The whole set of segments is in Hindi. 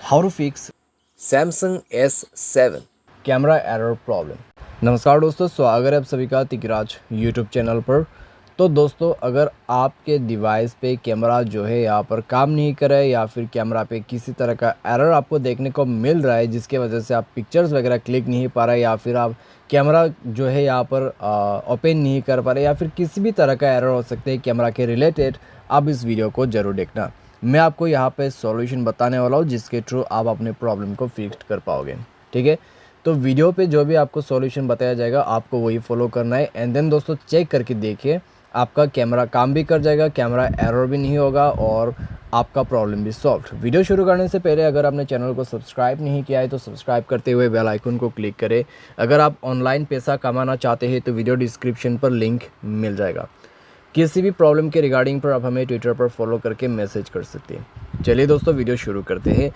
How to fix Samsung S7। Camera error problem. नमस्कार दोस्तों, स्वागत है आप सभी का तिकराज यूट्यूब चैनल पर। तो दोस्तों, अगर आपके डिवाइस पे कैमरा जो है यहाँ पर काम नहीं कर रहा है या फिर कैमरा पे किसी तरह का एरर आपको देखने को मिल रहा है जिसके वजह से आप पिक्चर्स वगैरह क्लिक नहीं पा रहे या फिर आप कैमरा जो है यहाँ पर ओपन नहीं कर पा रहे या फिर किसी भी तरह का एरर हो सकते हैं कैमरा के रिलेटेड, आप इस वीडियो को ज़रूर देखना। मैं आपको यहाँ पे सॉल्यूशन बताने वाला हूँ जिसके थ्रू आप अपने प्रॉब्लम को फिक्स कर पाओगे। ठीक है, तो वीडियो पे जो भी आपको सॉल्यूशन बताया जाएगा आपको वही फॉलो करना है। एंड देन दोस्तों चेक करके देखिए, आपका कैमरा काम भी कर जाएगा, कैमरा एरर भी नहीं होगा और आपका प्रॉब्लम भी सॉल्व। वीडियो शुरू करने से पहले अगर आपने चैनल को सब्सक्राइब नहीं किया है तो सब्सक्राइब करते हुए बेल आइकन को क्लिक करें। अगर आप ऑनलाइन पैसा कमाना चाहते हैं तो वीडियो डिस्क्रिप्शन पर लिंक मिल जाएगा। किसी भी प्रॉब्लम के रिगार्डिंग पर आप हमें ट्विटर पर फॉलो करके मैसेज कर सकते हैं। चलिए दोस्तों वीडियो शुरू करते हैं।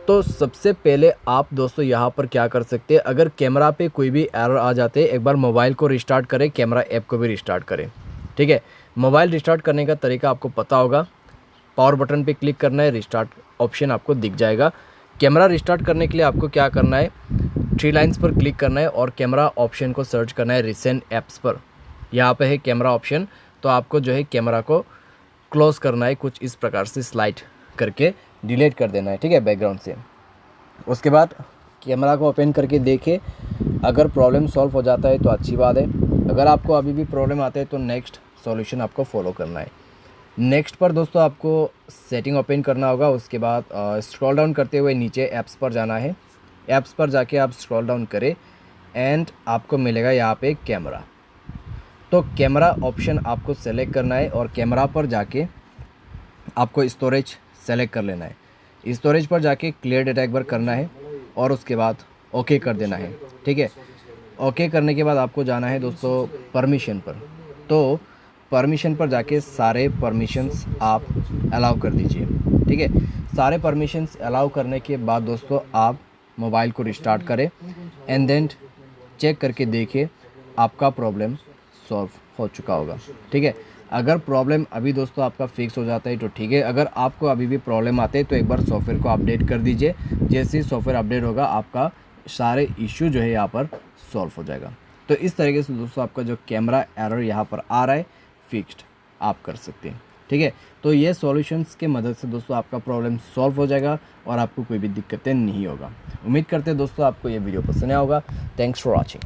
तो सबसे पहले आप दोस्तों यहाँ पर क्या कर सकते हैं, अगर कैमरा पे कोई भी एरर आ जाते हैं, एक बार मोबाइल को रिस्टार्ट करें, कैमरा ऐप को भी रिस्टार्ट करें। ठीक है, मोबाइल रिस्टार्ट करने का तरीका आपको पता होगा। पावर बटन पे क्लिक करना है, रिस्टार्ट ऑप्शन आपको दिख जाएगा। कैमरा रिस्टार्ट करने के लिए आपको क्या करना है, 3 लाइन्स पर क्लिक करना है और कैमरा ऑप्शन को सर्च करना है रिसेंट ऐप्स पर। यहाँ पे है कैमरा ऑप्शन, तो आपको जो है कैमरा को क्लोज़ करना है, कुछ इस प्रकार से स्लाइड करके डिलीट कर देना है। ठीक है, बैकग्राउंड से। उसके बाद कैमरा को ओपन करके देखिए, अगर प्रॉब्लम सॉल्व हो जाता है तो अच्छी बात है। अगर आपको अभी भी प्रॉब्लम आते हैं तो नेक्स्ट सॉल्यूशन आपको फॉलो करना है। नेक्स्ट पर दोस्तों आपको सेटिंग ओपन करना होगा। उसके बाद स्क्रॉल डाउन करते हुए नीचे ऐप्स पर जाना है। ऐप्स पर जाके आप स्क्रॉल डाउन करें एंड आपको मिलेगा यहाँ पे कैमरा। तो कैमरा ऑप्शन आपको सेलेक्ट करना है और कैमरा पर जाके आपको स्टोरेज सेलेक्ट कर लेना है। स्टोरेज पर जाके क्लियर डेटा एक बार करना है और उसके बाद ओके कर देना है। ठीक है, ओके करने के बाद आपको जाना है दोस्तों परमिशन पर। तो परमिशन पर जाके सारे परमिशंस आप अलाउ कर दीजिए। ठीक है, सारे परमिशंस अलाउ करने के बाद दोस्तों आप मोबाइल को रिस्टार्ट करें एंड देन चेक करके देखिए आपका प्रॉब्लम सॉल्व हो चुका होगा। ठीक है, अगर प्रॉब्लम अभी दोस्तों आपका फिक्स हो जाता है तो ठीक है, अगर आपको अभी भी प्रॉब्लम आते हैं तो एक बार सॉफ्टवेयर को अपडेट कर दीजिए। जैसे ही सॉफ्टवेयर अपडेट होगा आपका सारे इश्यू जो है यहाँ पर सॉल्व हो जाएगा। तो इस तरीके से दोस्तों आपका जो कैमरा एरर यहाँ पर आ रहा है फिक्स्ड आप कर सकते हैं। ठीक है, तो ये सॉल्यूशंस के मदद से दोस्तों आपका प्रॉब्लम सॉल्व हो जाएगा और आपको कोई भी दिक्कतें नहीं होगा। उम्मीद करते हैं दोस्तों आपको ये वीडियो पसंद आया होगा। Thanks for watching.